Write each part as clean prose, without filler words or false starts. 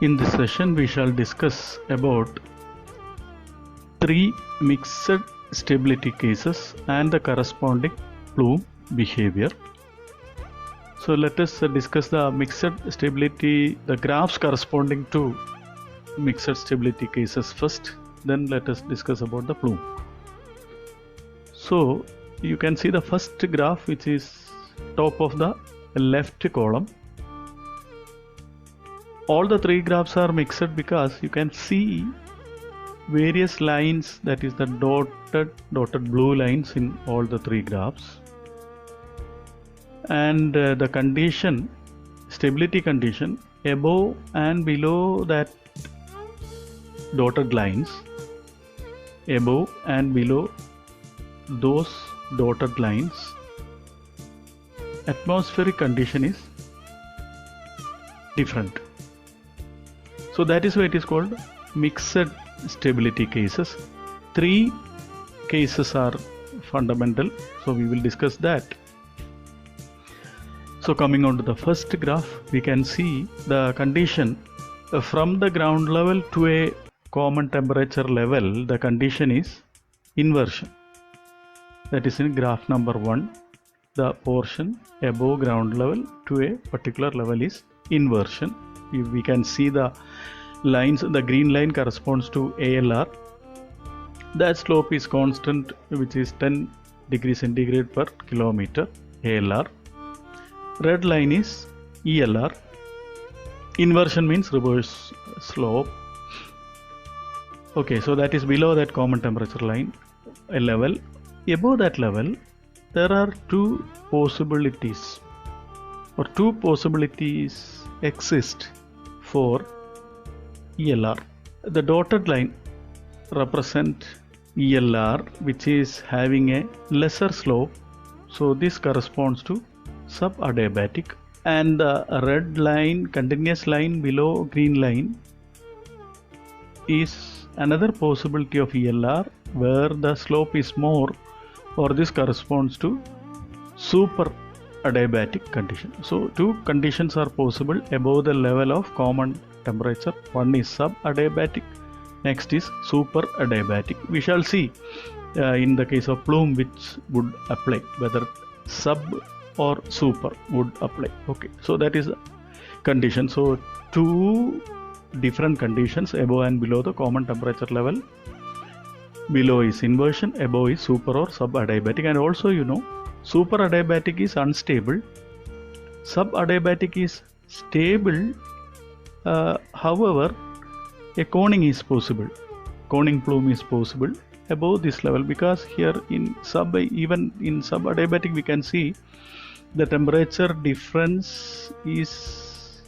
In this session we shall discuss about three mixed stability cases and the corresponding plume behavior. So let us discuss the mixed stability, the graphs corresponding to mixed stability cases first, then let us discuss about the plume. So you can see the first graph, which is top of the left column. All the three graphs are mixed because you can see various lines, that is the dotted blue lines in all the three graphs, and the condition, stability condition, above and below that dotted lines, above and below those dotted lines, atmospheric condition is different. So that is why it is called mixed stability cases. Three cases are fundamental, so we will discuss that. So coming on to the first graph, we can see the condition from the ground level to a common temperature level. The condition is inversion. That is in graph number 1. The portion above ground level to a particular level is inversion. We can see the lines. The green line corresponds to ALR. That slope is constant, which is 10 degrees centigrade per kilometer, ALR. Red line is ELR. Inversion means reverse slope. Okay, so that is below that common temperature line level. Above that level, there are two possibilities exist for ELR. The dotted line represent ELR, which is having a lesser slope, so this corresponds to subadiabatic, and the red line, continuous line below green line, is another possibility of ELR where the slope is more, or this corresponds to super adiabatic condition. So two conditions are possible above the level of common temperature. One is subadiabatic, next is super adiabatic. We shall see in the case of plume which would apply, whether sub or super would apply. Okay, so that is the condition. So two different conditions above and below the common temperature level. Below is inversion, above is super or subadiabatic. And also, you know, super adiabatic is unstable, subadiabatic is stable. However, a coning is possible, coning plume is possible above this level, because here even in subadiabatic we can see the temperature difference is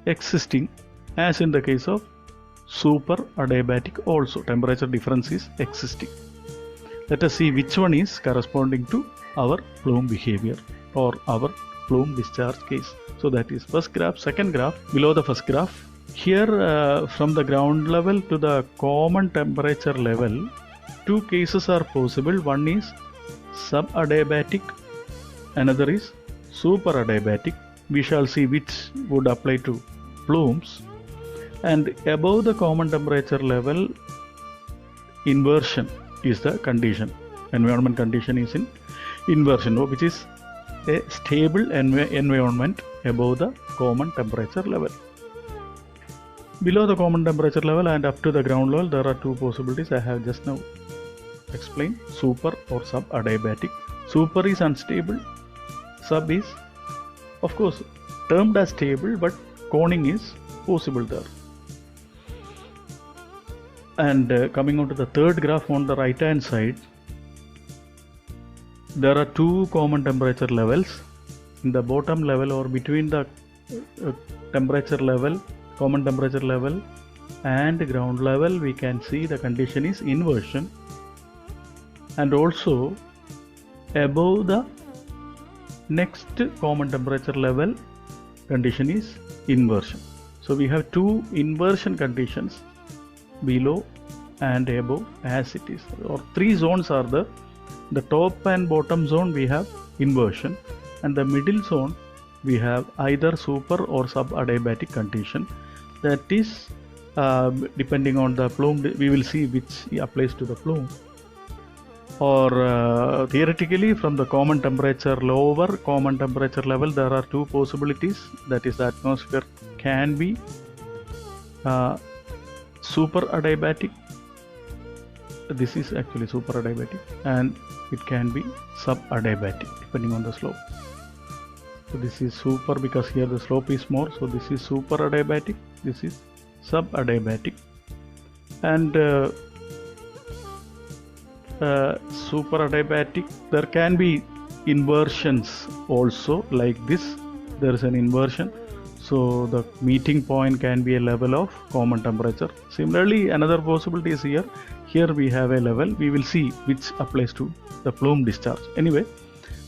existing, as in the case of super adiabatic also temperature difference is existing. Let us see which one is corresponding to our plume behavior or our plume discharge case. So that is first graph. Second graph, below the first graph, here from the ground level to the common temperature level, two cases are possible. One is subadiabatic, another is super adiabatic. We shall see which would apply to plumes. And above the common temperature level, inversion is the condition. Environment condition is in inversion, which is a stable environment above the common temperature level. Below the common temperature level and up to the ground level, there are two possibilities I have just now explained: super or subadiabatic. Super is unstable, sub is of course termed as stable, but coning is possible there. And coming on to the third graph on the right hand side, there are two common temperature levels. In the bottom level, or between the temperature level, common temperature level and ground level, we can see the condition is inversion, and also above the next common temperature level, condition is inversion. So we have two inversion conditions below and above as it is, or three zones are there. The top and bottom zone we have inversion, and the middle zone we have either super or subadiabatic condition. that is depending on the plume, we will see which applies to the plume. Or theoretically, from the common temperature, lower common temperature level, there are two possibilities. That is, the atmosphere can be super adiabatic. This is actually super adiabatic, and it can be sub adiabatic depending on the slope. So this is super because here the slope is more, so this is super adiabatic, this is sub adiabatic. And super adiabatic, there can be inversions also, like this. There is an inversion, so the meeting point can be a level of common temperature. Similarly, another possibility is here. Here we have a level. We will see which applies to the plume discharge. Anyway,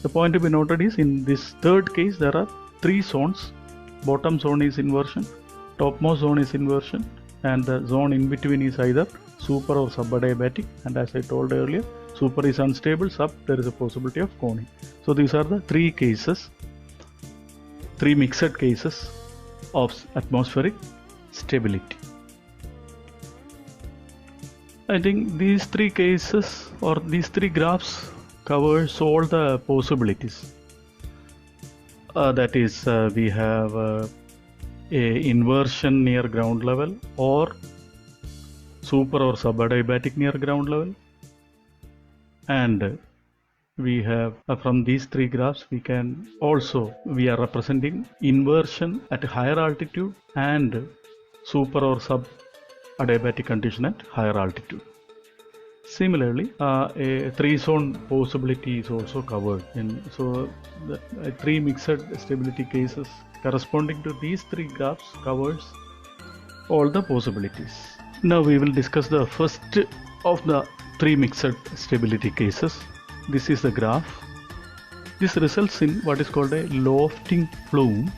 the point to be noted is, in this third case, there are three zones. Bottom zone is inversion, topmost zone is inversion, and the zone in between is either super or subadiabatic. And as I told earlier, super is unstable, sub there is a possibility of coning. So these are the three cases, three mixed cases of atmospheric stability. I think these three cases or these three graphs covers all the possibilities. That is, we have a inversion near ground level, or super or subadiabatic near ground level, and we have from these three graphs we are representing inversion at higher altitude and super or subadiabatic condition at higher altitude. Similarly, a three-zone possibility is also covered, so the three mixed stability cases corresponding to these three graphs covers all the possibilities. Now we will discuss the first of the three mixed stability cases. This is the graph. This results in what is called a lofting plume,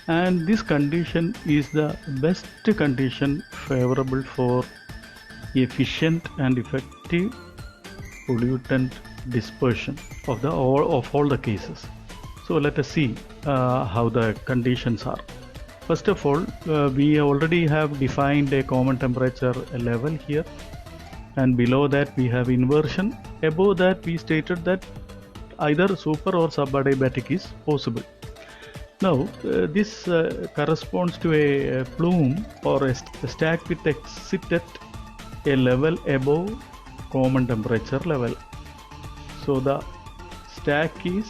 and this condition is the best condition favorable for efficient and effective pollutant dispersion of all the cases. So let us see how the conditions are. First of all, we already have defined a common temperature level here, and below that we have inversion. Above that we stated that either super or subadiabatic is possible. Now this corresponds to a plume or a stack with exit at a level above common temperature level. So the stack is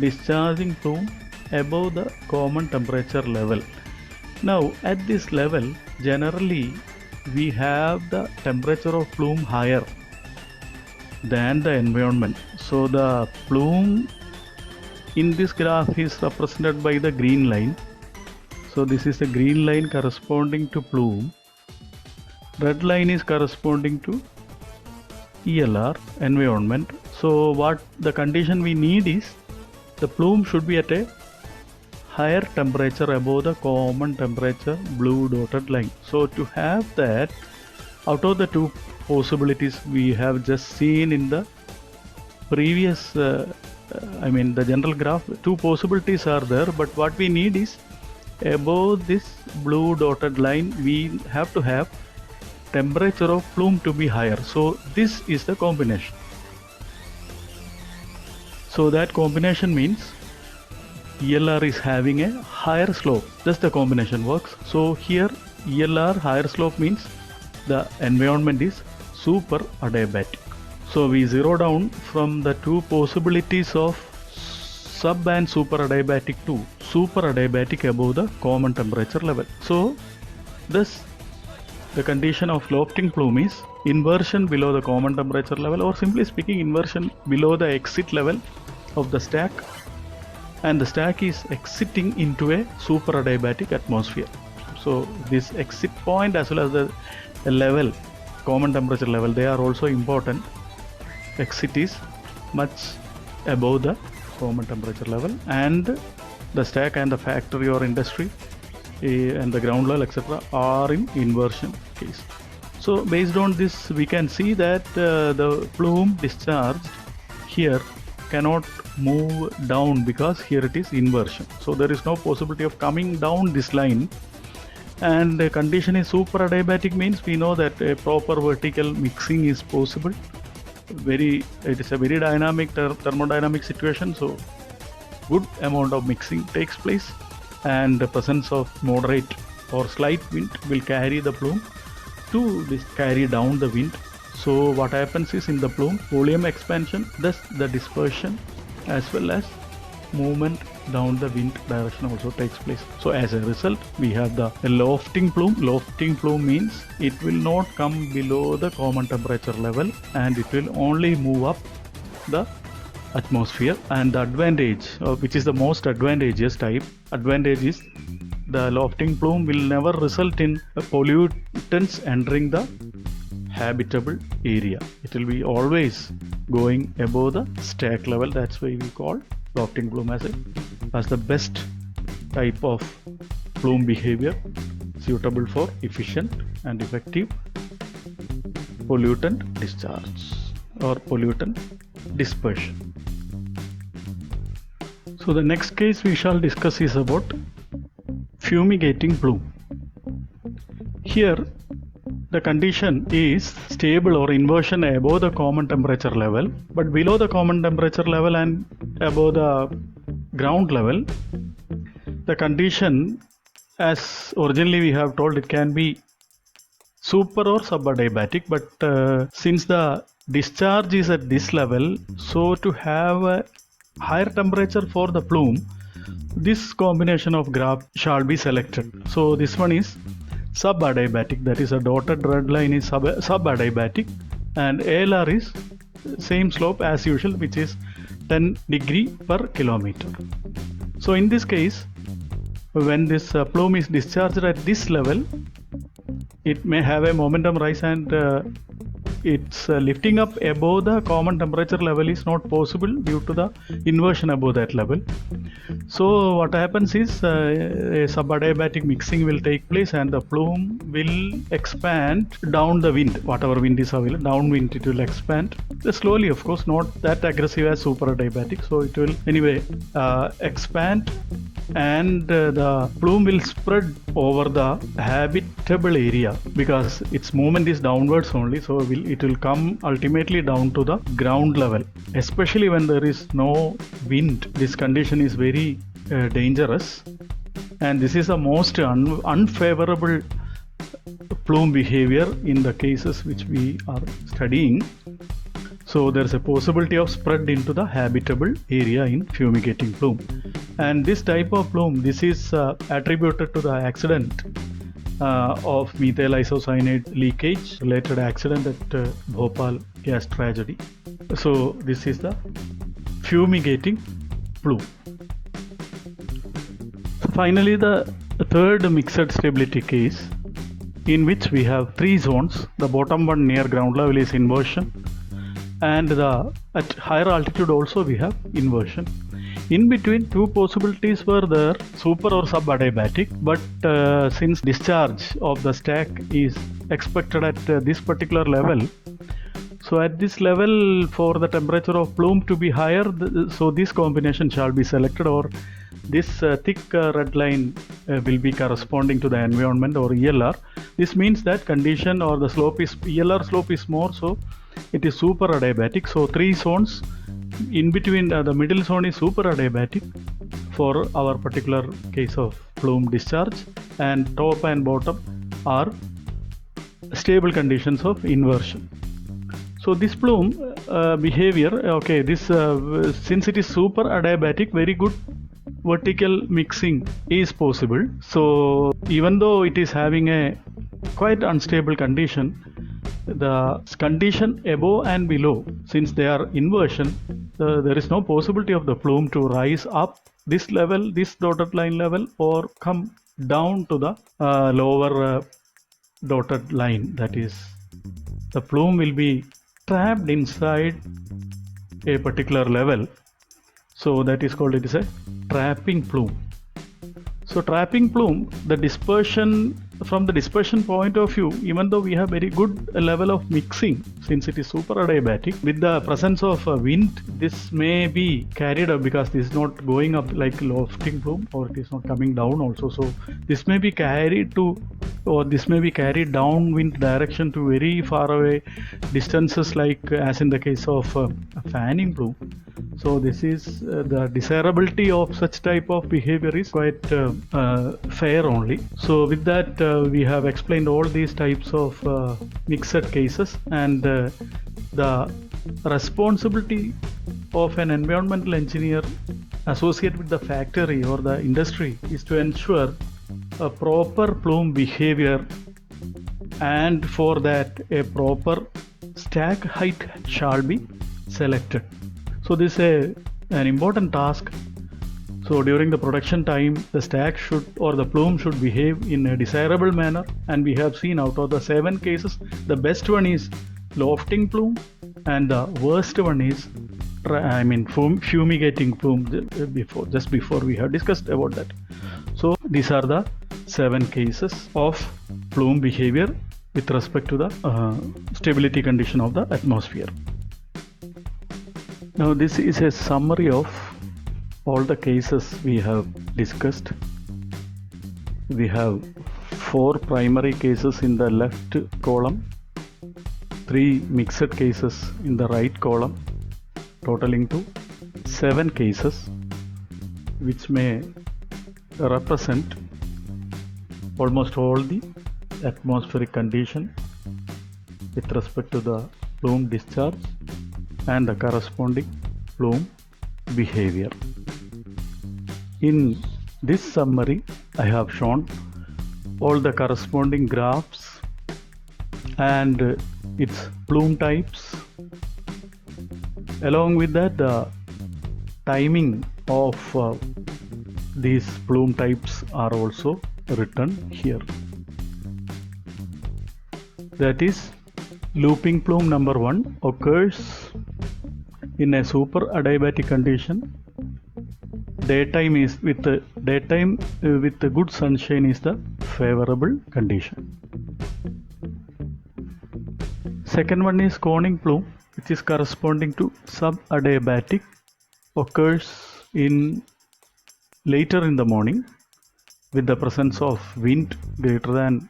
discharging plume above the common temperature level. Now at this level, generally we have the temperature of plume higher than the environment. So the plume in this graph is represented by the green line. So this is the green line corresponding to plume. Red line is corresponding to ELR, environment. So what the condition we need is, the plume should be at a higher temperature above the common temperature blue dotted line. So to have that, out of the two possibilities we have just seen in the previous the general graph, two possibilities are there, but what we need is, above this blue dotted line we have to have temperature of plume to be higher. So this is the combination. So that combination means ELR is having a higher slope. Thus the combination works. So here ELR higher slope means the environment is super adiabatic. So we zero down from the two possibilities of sub and super adiabatic to super adiabatic above the common temperature level. So thus the condition of lofting plume is inversion below the common temperature level, or simply speaking, inversion below the exit level of the stack, and the stack is exiting into a super adiabatic atmosphere. So this exit point as well as the level, common temperature level, they are also important. Exit is much above the common temperature level, and the stack and the factory or industry and the ground level etc. are in inversion case. So based on this we can see that the plume discharged here cannot move down because here it is inversion. So there is no possibility of coming down this line And the condition is super adiabatic means we know that a proper vertical mixing is possible. It is a very dynamic thermodynamic situation, so good amount of mixing takes place, and the presence of moderate or slight wind will carry the plume to carry down the wind. So what happens is, in the plume, volume expansion, thus the dispersion as well as movement down the wind direction also takes place. So as a result, we have the lofting plume. Lofting plume means it will not come below the common temperature level, and it will only move up the atmosphere. And the advantage, which is the most advantageous type, advantage is the lofting plume will never result in pollutants entering the habitable area. It will be always going above the stack level. That's why we call lofting plume as the best type of plume behavior, suitable for efficient and effective pollutant discharge or pollutant dispersion. So the next case we shall discuss is about fumigating plume. Here the condition is stable or inversion above the common temperature level, but below the common temperature level and above the ground level, the condition, as originally we have told, it can be super or subadiabatic, but since the discharge is at this level, so to have a higher temperature for the plume, this combination of graph shall be selected. So this one is subadiabatic, that is a dotted red line is subadiabatic, and ALR is same slope as usual, which is 10 degree per kilometer. So in this case, when this plume is discharged at this level, it may have a momentum rise, and its lifting up above the common temperature level is not possible due to the inversion above that level. So what happens is, a subadiabatic mixing will take place, and the plume will expand down the wind. Whatever wind is available, downwind, it will expand slowly, of course, not that aggressive as superadiabatic. So it will anyway expand, and the plume will spread over the habitable area because its movement is downwards only. So it will come ultimately down to the ground level. Especially when there is no wind, this condition is very dangerous, and this is the most unfavorable plume behavior in the cases which we are studying. So there is a possibility of spread into the habitable area in fumigating plume. And this type of plume, this is attributed to the accident of methyl isocyanate leakage, related accident at Bhopal gas tragedy. So this is the fumigating plume. Finally, the third mixed stability case, in which we have three zones. The bottom one near ground level is inversion, and at higher altitude also we have inversion. In between, two possibilities were there, super or subadiabatic, but since discharge of the stack is expected at this particular level, so at this level, for the temperature of plume to be higher, so this combination shall be selected, or this thick red line will be corresponding to the environment, or ELR. This means that condition or the slope is, ELR slope is more, so it is super adiabatic. So three zones, in between the middle zone is super adiabatic for our particular case of plume discharge, and top and bottom are stable conditions of inversion. So this plume behavior, okay, this since it is super adiabatic, very good vertical mixing is possible. So even though it is having a quite unstable condition, the condition above and below, since they are inversion, there is no possibility of the plume to rise up this level, this dotted line level, or come down to the lower dotted line. That is, the plume will be trapped inside a particular level. So that is called, it is a trapping plume. So trapping plume, the dispersion from the dispersion point of view, even though we have very good level of mixing, since it is super adiabatic, with the presence of wind, this may be carried up because this is not going up like lofting plume, or it is not coming down also. So this may be carried to, or this may be carried downwind direction to very far away distances, like as in the case of a fanning plume. So this is the desirability of such type of behavior is quite fair only. So with that we have explained all these types of mixed cases, and the responsibility of an environmental engineer associated with the factory or the industry is to ensure a proper plume behavior, and for that a proper stack height shall be selected. So this is an important task. So during the production time, the stack should, or the plume should behave in a desirable manner, and we have seen out of the 7 cases, the best one is lofting plume, and the worst one is fumigating plume. Just before we have discussed about that. So these are the 7 cases of plume behavior with respect to the stability condition of the atmosphere. Now this is a summary of all the cases we have discussed. We have 4 primary cases in the left column, 3 mixed cases in the right column, totaling to 7 cases, which may represent almost all the atmospheric condition with respect to the plume discharge and the corresponding plume behavior. In this summary, I have shown all the corresponding graphs and its plume types. Along with that, the timing of these plume types are also written here. That is, looping plume number 1 occurs in a super adiabatic condition. Daytime with the good sunshine is the favorable condition. Second one is coning plume, which is corresponding to subadiabatic, occurs in later in the morning with the presence of wind greater than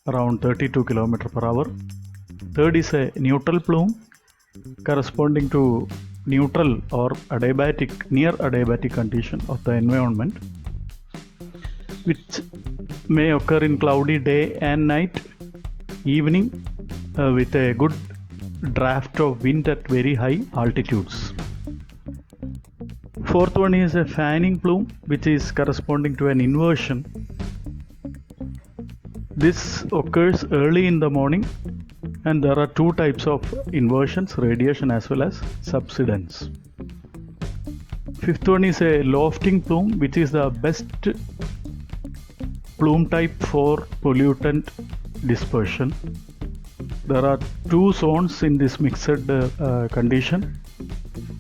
around 32 km per hour. Third is a neutral plume, corresponding to neutral or adiabatic, near adiabatic condition of the environment, which may occur in cloudy day and night, evening, with a good draft of wind at very high altitudes. Fourth one is a fanning plume, which is corresponding to an inversion. This occurs early in the morning, and there are 2 types of inversions, radiation as well as subsidence. Fifth one is a lofting plume, which is the best plume type for pollutant dispersion. There are 2 zones in this mixed condition.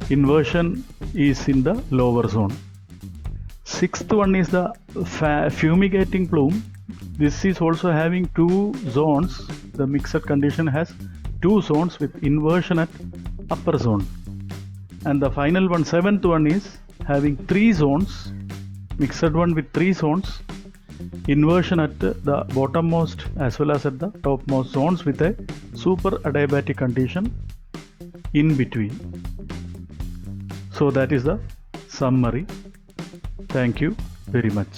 Inversion is in the lower zone. Sixth one is the fumigating plume. This is also having 2 zones. The mixed condition has 2 zones with inversion at upper zone. And the final one, 7th one, is having 3 zones, mixed one with 3 zones, inversion at the bottommost as well as at the topmost zones with a super adiabatic condition in between. So that is the summary. Thank you very much.